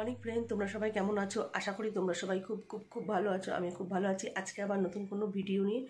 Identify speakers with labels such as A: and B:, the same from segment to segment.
A: অনেক ফ্রেন্ড, তোমরা সবাই কেমন আছো? আশা করি তোমরা সবাই খুব খুব খুব ভালো আছো। আমি খুব ভালো আছি। আজকে আবার নতুন কোনো ভিডিও নিয়ে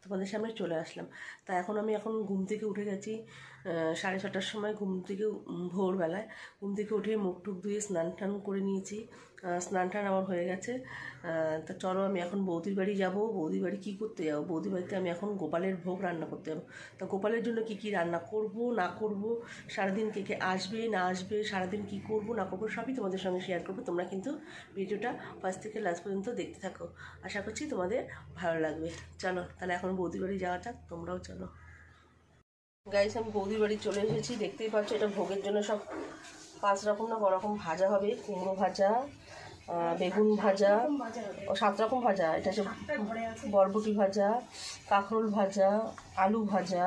A: তোমাদের সামনে চলে আসলাম। তা আমি এখন ঘুম থেকে উঠে গেছি 6:30টার সময়। ভোরবেলায় ঘুম থেকে উঠে মুখ টুক ধুয়ে স্নান টান করে নিয়েছি। স্নান টান আমার হয়ে গেছে। তা চলো আমি এখন বৌদির বাড়ি যাব। বৌদির বাড়ি কী করতে যাবো? বৌদির বাড়িতে আমি এখন গোপালের ভোগ রান্না করতে যাবো। তা গোপালের জন্য কি কি রান্না করব না করব, সারাদিন কে কে আসবে না আসবে, সারাদিন কি করব না করবো সবই তোমাদের সঙ্গে শেয়ার করবো। তোমরা কিন্তু ভিডিওটা ফার্স্ট থেকে লাস্ট পর্যন্ত দেখতে থাকো। আশা করছি তোমাদের ভালো লাগবে। চলো তাহলে এখন বৌদির বাড়ি যাওয়া যাক, তোমরাও চলো। গাইস, আমি বৌদির বাড়ি চলে এসেছি। দেখতেই পাচ্ছ এটা ভোগের জন্য সব 5 রকম না 6 রকম ভাজা হবে। কুমড়ো ভাজা, বেগুন ভাজা, ও 7 রকম ভাজা। এটা হচ্ছে বরবটি ভাজা, কাঁকরোল ভাজা, আলু ভাজা,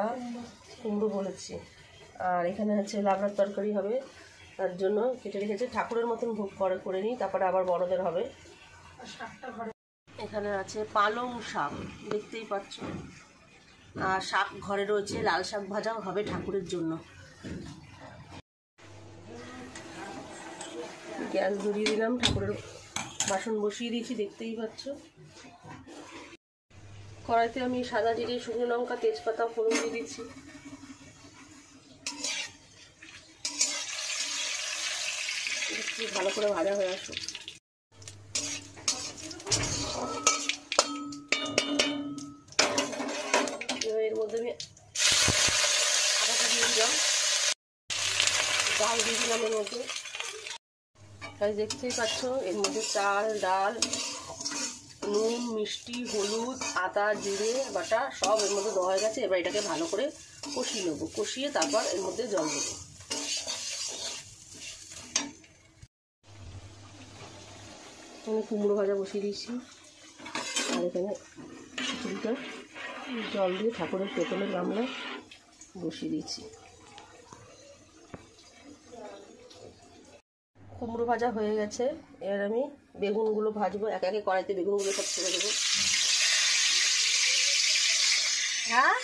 A: কুমড়ো বলেছি। আর এখানে হচ্ছে লাবড়ার তরকারি হবে, তার জন্য কেটে রেখেছে। ঠাকুরের মতন ভোগ করে নিই, তারপরে আবার বড়দের হবে। এখানে আছে পালং শাক, দেখতেই পাচ্ছ। আর শাক ঘরে রয়েছে, লাল শাক ভাজা হবে ঠাকুরের জন্য। গ্যাস ধরিয়ে দিলাম, ঠাকুরের বাসন বসিয়ে দিয়েছি, দেখতেই পাচ্ছ। কড়াইতে আমি সাদা জিরে, শুকনো লঙ্কা, তেজপাতা ফোড়ন দিয়ে দিচ্ছি। ভালো করে ভাজা হয়ে আসুক। এর মধ্যে আমি আদাটা দিয়ে দিলাম, ডাল দিয়ে দিলাম এর মধ্যে। তাই দেখতেই পাচ্ছ এর মধ্যে চাল, ডাল, নুন, মিষ্টি, হলুদ, আদা, জিরে বাটা সব এর মধ্যে দেওয়া হয়ে গেছে। এবার এটাকে ভালো করে কষিয়ে নেবো। কষিয়ে তারপর এর মধ্যে জল দেবো। এখানে কুমড়ো ভাজা বসিয়ে দিয়েছি, আর এখানে খিচুড়িটা জল দিয়ে ঠাকুরের পেতলের গামলায় বসিয়ে দিয়েছি। কুমড়ো ভাজা হয়ে গেছে। এবার আমি বেগুনগুলো ভাজবো। একে একে কড়াইতে বেগুনগুলো সব ছেড়ে দেবো। হ্যাঁ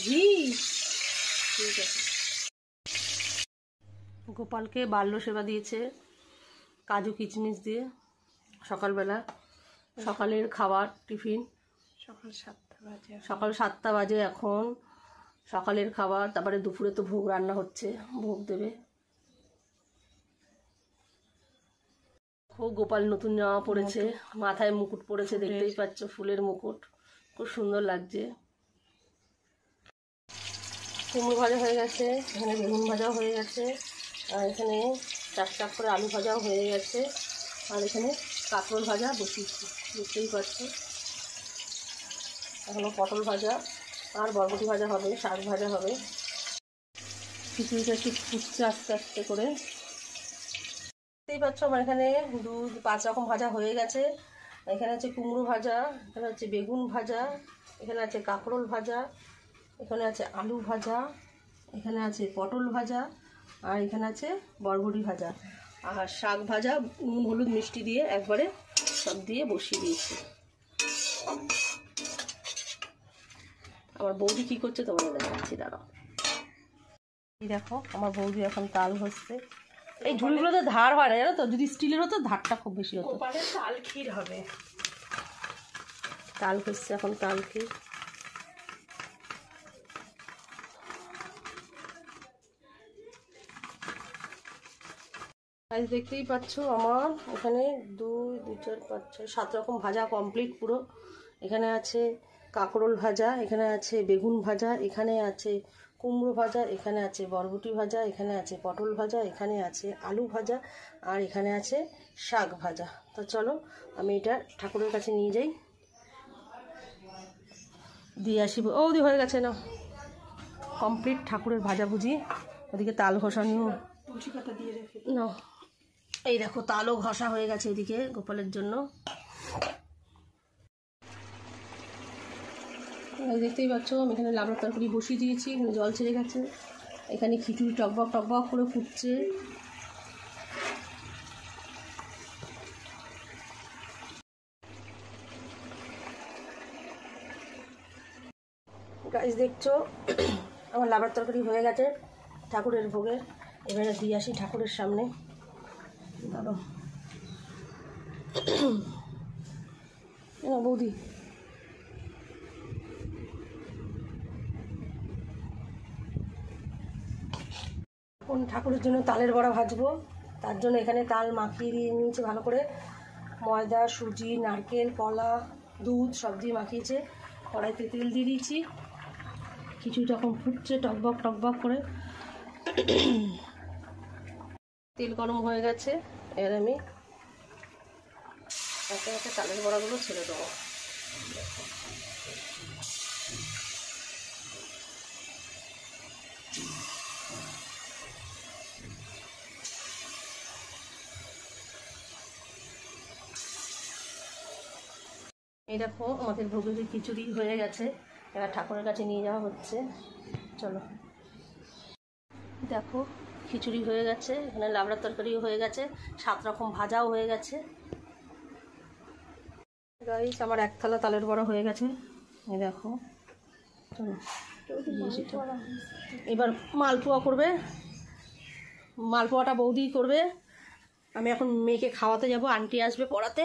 A: ঘি, ঠিক আছে। গোপালকে বাল্য সেবা দিয়েছে কাজু কিচমিচ দিয়ে সকালবেলা। সকালের খাবার টিফিন সকাল 7টা বাজে এখন সকালের খাবার। তারপরে দুপুরে তো ভোগ রান্না হচ্ছে, ভোগ দেবে। গোপাল নতুন জামা পরেছে, মাথায় মুকুট পরেছে, দেখতেই পাচ্ছ ফুলের মুকুট, খুব সুন্দর লাগছে। কুমড়ো ভাজা হয়ে গেছে, এখানে বেগুন ভাজাও হয়ে গেছে, আর এখানে 4 করে আলু ভাজাও হয়ে গেছে, আর এখানে কাঁকরোল ভাজা বসিয়েছি, দেখতেই পাচ্ছ। এখনো পটল ভাজা আর বরবটি ভাজা হবে, শাক ভাজা হবে। খিচুড়িটা একটু ফুটছে আস্তে আস্তে করে। দেখতেই পাচ্ছ আমার এখানে 5 রকম ভাজা হয়ে গেছে। এখানে আছে কুমড়ো ভাজা, এখানে আছে বেগুন ভাজা, এখানে আছে কাঁকরোল ভাজা, এখানে আছে আলু ভাজা, এখানে আছে পটল ভাজা, আর এখানে আছে বরবটি ভাজা, আর শাক ভাজা নুন হলুদ মিষ্টি দিয়ে একবারে সব দিয়ে বসিয়ে দিয়েছি। আমার বৌদি কী করছে তোমাদের দেখাচ্ছি, দাঁড়াও। এই দেখো আমার বৌদি এখন তাল ঘষছে। এই ঝুড়িগুলোতে ধার হয় না, জানো তো? যদি স্টিলের হতো ধারটা খুব বেশি হতো।
B: তাল ক্ষীর হবে।
A: তাল ঘষছে এখন, তাল ক্ষীর। আজ দেখতেই পাচ্ছ আমার এখানে 2, 4, 5, 6, 7 রকম ভাজা কমপ্লিট পুরো। এখানে আছে কাঁকরোল ভাজা, এখানে আছে বেগুন ভাজা, এখানে আছে কুমড়ো ভাজা, এখানে আছে বরবটি ভাজা, এখানে আছে পটল ভাজা, এখানে আছে আলু ভাজা, আর এখানে আছে শাক ভাজা। তো চলো আমি এটা ঠাকুরের কাছে নিয়ে যাই, দিয়ে আসি। ওদি হয়ে গেছে না কমপ্লিট ঠাকুরের ভাজাভুজি। ওদিকে তাল ঘষানিও না, এই দেখো তালও ঘষা হয়ে গেছে এদিকে গোপালের জন্য। দেখতেই পাচ্ছ আমি এখানে লাবড়ার তরকারি বসিয়ে দিয়েছি, এখানে জল ছেড়ে গেছে, এখানে খিচুড়ি টকবক টকবক করে ফুটছে। গাইস দেখছো আমার লাবড়ার তরকারি হয়ে গেছে ঠাকুরের ভোগের। এবারে দিয়ে আসি ঠাকুরের সামনে। দাঁড়াও বৌদি, কোন ঠাকুরের জন্য তালের বড়া ভাজবো, তার জন্য এখানে তাল মাখিয়ে দিয়ে নিয়েছে ভালো করে, ময়দা, সুজি, নারকেল, কলা, দুধ সব দিয়ে মাখিয়েছে। কড়াইতে তেল দিয়ে দিয়েছি, খিচুড়ি এখন ফুটছে টকবক টকবক করে। তেল গরম হয়ে গেছে, এর আমি একে একে তালের বড়াগুলো ছেড়ে দেবো। এই দেখো আমাদের ভোগের খিচুড়ি হয়ে গেছে, এবার ঠাকুরের কাছে নিয়ে যাওয়া হচ্ছে। চলো দেখো খিচুড়ি হয়ে গেছে, এখানে লাবড়ার তরকারিও হয়ে গেছে, 7 রকম ভাজাও হয়ে গেছে। গাইস আমার এক থালা তালের বড়া হয়ে গেছে, এই দেখো। এবার মালপোয়া করবে, মালপোয়াটা বৌদি করবে। আমি এখন মেয়েকে খাওয়াতে যাব, আন্টি আসবে পড়াতে।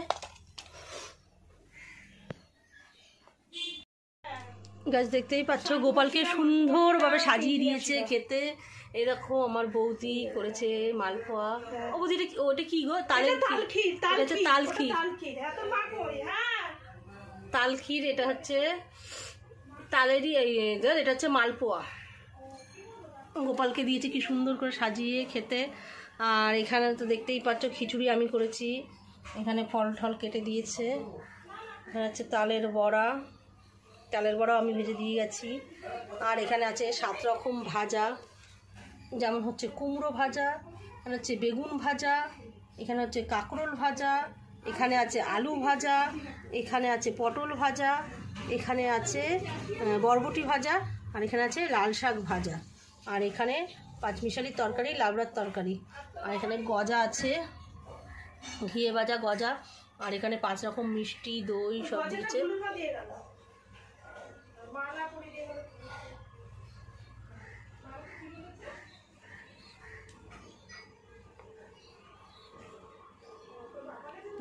A: গাছ দেখতেই পাচ্ছ গোপালকে সুন্দরভাবে সাজিয়ে দিয়েছে খেতে। এই দেখো আমার বৌদি করেছে মালপোয়া। ও বৌদি ওটা কি গো? তালের ক্ষীর। তাল ক্ষীর, এটা হচ্ছে তালেরই, এটা হচ্ছে মালপোয়া। গোপালকে দিয়েছে কি সুন্দর করে সাজিয়ে খেতে। আর এখানে তো দেখতেই পাচ্ছ খিচুড়ি আমি করেছি, এখানে ফল ঠল কেটে দিয়েছে। এখানে হচ্ছে তালের বড়া, তালের বড়াও আমি ভেজে দিয়ে গেছি। আর এখানে আছে 7 রকম ভাজা, যেমন হচ্ছে কুমড়ো ভাজা, এখানে হচ্ছে বেগুন ভাজা, এখানে হচ্ছে কাঁকরোল ভাজা, এখানে আছে আলু ভাজা, এখানে আছে পটল ভাজা, এখানে আছে বরবটি ভাজা, আর এখানে আছে লাল শাক ভাজা, আর এখানে পাঁচমিশালির তরকারি, লাবড়ার তরকারি, আর এখানে গজা আছে, ঘিয়ে ভাজা গজা, আর এখানে 5 রকম মিষ্টি, দই সব দিয়েছে।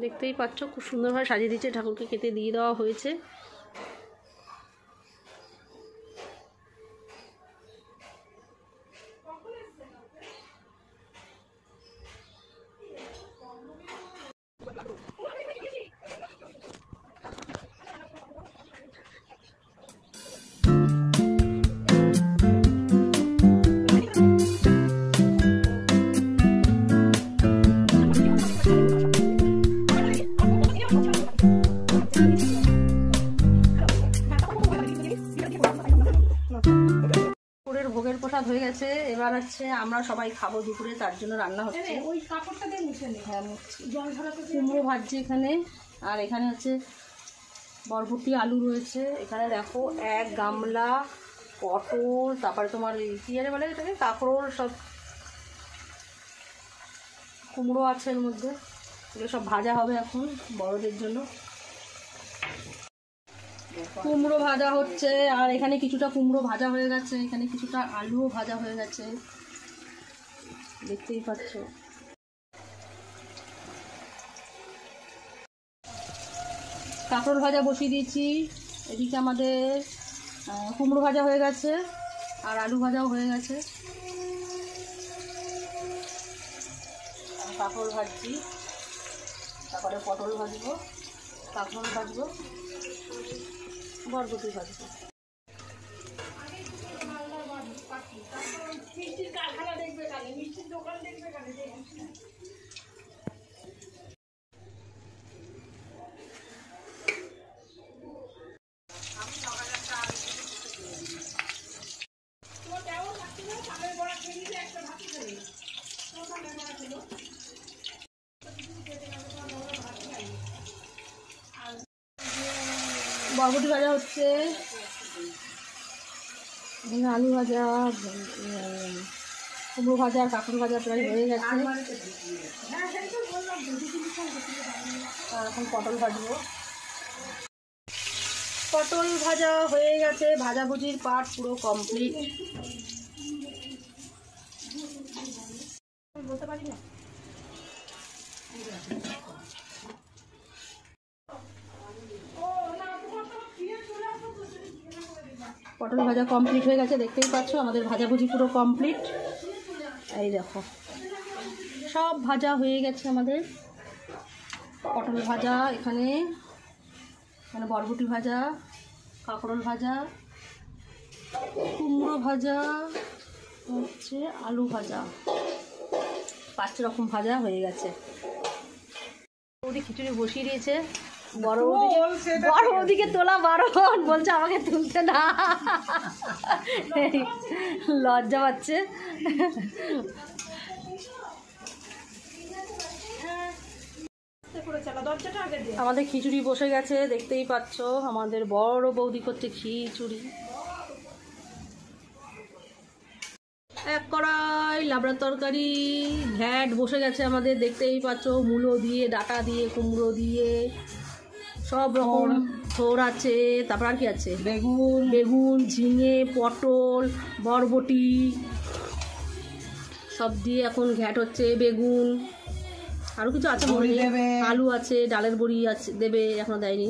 A: দেখতেই পাচ্ছ খুব সুন্দরভাবে সাজিয়ে দিয়েছে, ঠাকুরকে খেতে দিয়ে দেওয়া হয়েছে। ভোগের প্রসাদ হয়ে গেছে, এবার হচ্ছে আমরা সবাই খাবো দুপুরে, তার জন্য রান্না হচ্ছে। হ্যাঁ কুমড়ো ভাজছে এখানে, আর এখানে হচ্ছে বরবটি আলু রয়েছে, এখানে দেখো 1 গামলা পটল, তারপরে তোমার কি আরে বলে এটাকে কাঁকরোল, সব কুমড়ো আছে এর মধ্যে, এগুলো সব ভাজা হবে এখন বড়দের জন্য। কুমড়ো ভাজা হচ্ছে, আর এখানে কিছুটা কুমড়ো ভাজা হয়ে গেছে, এখানে কিছুটা আলুও ভাজা হয়ে গেছে, দেখতেই পাচ্ছ। কাঁকরোল ভাজা বসিয়ে দিয়েছি, এদিকে আমাদের কুমড়ো ভাজা হয়ে গেছে, আর আলু ভাজাও হয়ে গেছে। কাঁকরোল ভাজছি, তারপরে পটল ভাজবো, কাঁকরোল ভাজবো, বরবটি ভাজবো। বরবটি ভাজা হচ্ছে, আলু ভাজা, কুমড়ো ভাজা, কাঁকড় ভাজা প্রায় হয়ে গেছে। এখন পটল ভাজবো, পটল ভাজা হয়ে গেছে, ভাজাভুজির পার্ট পুরো কমপ্লিট। বলতে পারি না,
B: পটল ভাজা কমপ্লিট হয়ে গেছে, দেখতেই পাচ্ছ আমাদের ভাজাভুজি পুরো কমপ্লিট। এই দেখো সব ভাজা হয়ে গেছে আমাদের। পটল ভাজা, এখানে বরবটি ভাজা, কাঁকরোল ভাজা, কুমড়ো ভাজা, হচ্ছে আলু ভাজা, 5 রকম ভাজা হয়ে গেছে। বৌদি খিচুড়ি বসিয়ে দিয়েছে, বড় বৌদিকে তোলা বারণ, বলছে আমাকে তুলতে না, লজ্জা পাচ্ছে। আমাদের খিচুড়ি বসে গেছে, দেখতেই পাচ্ছ আমাদের বড় বৌদি করছে খিচুড়ি। এক কড়াই লাবড়ার তরকারি, ঘ্যাট বসে গেছে আমাদের, দেখতেই পাচ্ছ মূলো দিয়ে, ডাটা দিয়ে, কুমড়ো দিয়ে, সব রকম থোর আছে। তারপর আর কি আছে, বেগুন, ঝিঙে, পটল, বরবটি সব দিয়ে এখন ঘ্যাট হচ্ছে। বেগুন, আরও কিছু আছে, আলু আছে, ডালের বড়ি আছে, দেবে, এখনো দেয়নি।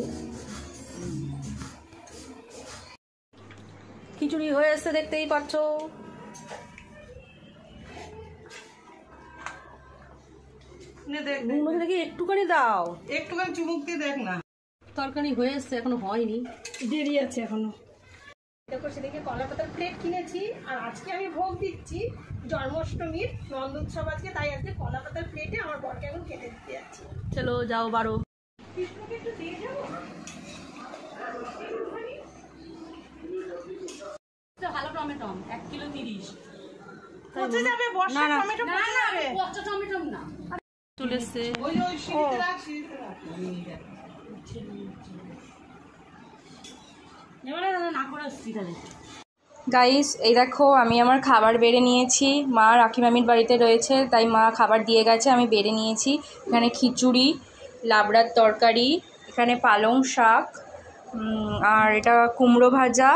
B: খিচুড়ি হয়ে এসছে, দেখতেই পাচ্ছ। দেখি একটুখানি দাও,
A: একটুখানি চুমুক দিয়ে দেখ না।
B: তরকারি হয়ে এসছে, এখনো হয়নি, দেরি আছে এখনো। দেখো সেদিকে কলা পাতার প্লেট কিনেছি, আর আজকে আমি ভোগ দিচ্ছি জন্মাষ্টমীর নন্দ উৎসব আজকে, তাই আজকে কলা পাতার প্লেটে আমার বরকে এখন খেতে দিতে যাচ্ছি। চলো যাও বারো। একটু দিয়ে যাবো, ভালো টমেটো 1 কিলো 30।
A: পচে যাবে, বর্ষা টমেটো পচে যাবে।
B: পচা টমেটো না, চলে এসছে।
C: গাইস এই দেখো আমি আমার খাবার বেড়ে নিয়েছি, মা রাখি মামির বাড়িতে রয়েছে তাই মা খাবার দিয়ে গেছে, আমি বেড়ে নিয়েছি। এখানে খিচুড়ি, লাবড়ার তরকারি, এখানে পালং শাক, আর এটা কুমড়ো ভাজা,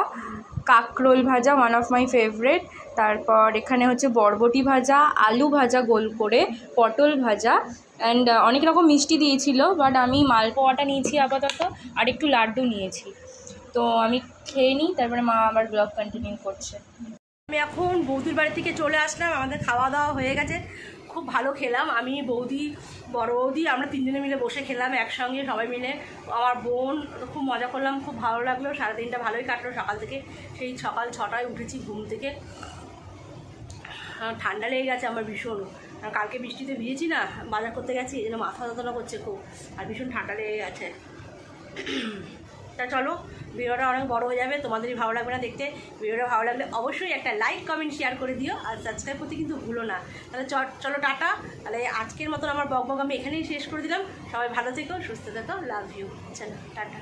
C: কাঁকরোল ভাজা, ওয়ান অফ মাই ফেভারেট। তারপর এখানে হচ্ছে বরবটি ভাজা, আলু ভাজা গোল করে, পটল ভাজা, অ্যান্ড অনেক রকম মিষ্টি দিয়েছিল, বাট আমি মালপোয়াটা নিয়েছি আপাতত, আর একটু লাড্ডু নিয়েছি। তো আমি খেয়ে নিই, তারপরে মা আবার ব্লগ কন্টিনিউ করছে।
B: আমি এখন বৌদির বাড়ি থেকে চলে আসলাম, আমাদের খাওয়া দাওয়া হয়ে গেছে, খুব ভালো খেলাম। আমি, বৌদি, বড় বৌদি, আমরা 3 জনে মিলে বসে খেলাম একসঙ্গে সবাই মিলে। আমার বোন, খুব মজা করলাম, খুব ভালো লাগলো। সারা দিনটা ভালোই কাটলো, সকাল থেকে, সেই সকাল 6টায় উঠেছি ঘুম থেকে। ঠান্ডা লেগে গেছে আমার ভীষণ, কালকে বৃষ্টিতে ভিজেছি না, বাজার করতে গেছি, এই জন্য মাথা যন্ত্রণা করছে খুব, আর ভীষণ ঠান্ডা লেগে গেছে। তা চলো, ভিডিওটা অনেক বড় হয়ে যাবে, তোমাদেরই ভালো লাগবে না দেখতে। ভিডিওটা ভালো লাগলে অবশ্যই একটা লাইক, কমেন্ট, শেয়ার করে দিও, আর সাবস্ক্রাইব করতে কিন্তু ভুলো না। তাহলে চলো টাটা। তাহলে আজকের মতন আমার বক আমি এখানেই শেষ করে দিলাম। সবাই ভালো থেকো, সুস্থ থেকো, লাভ ইউ। চলো টাটা।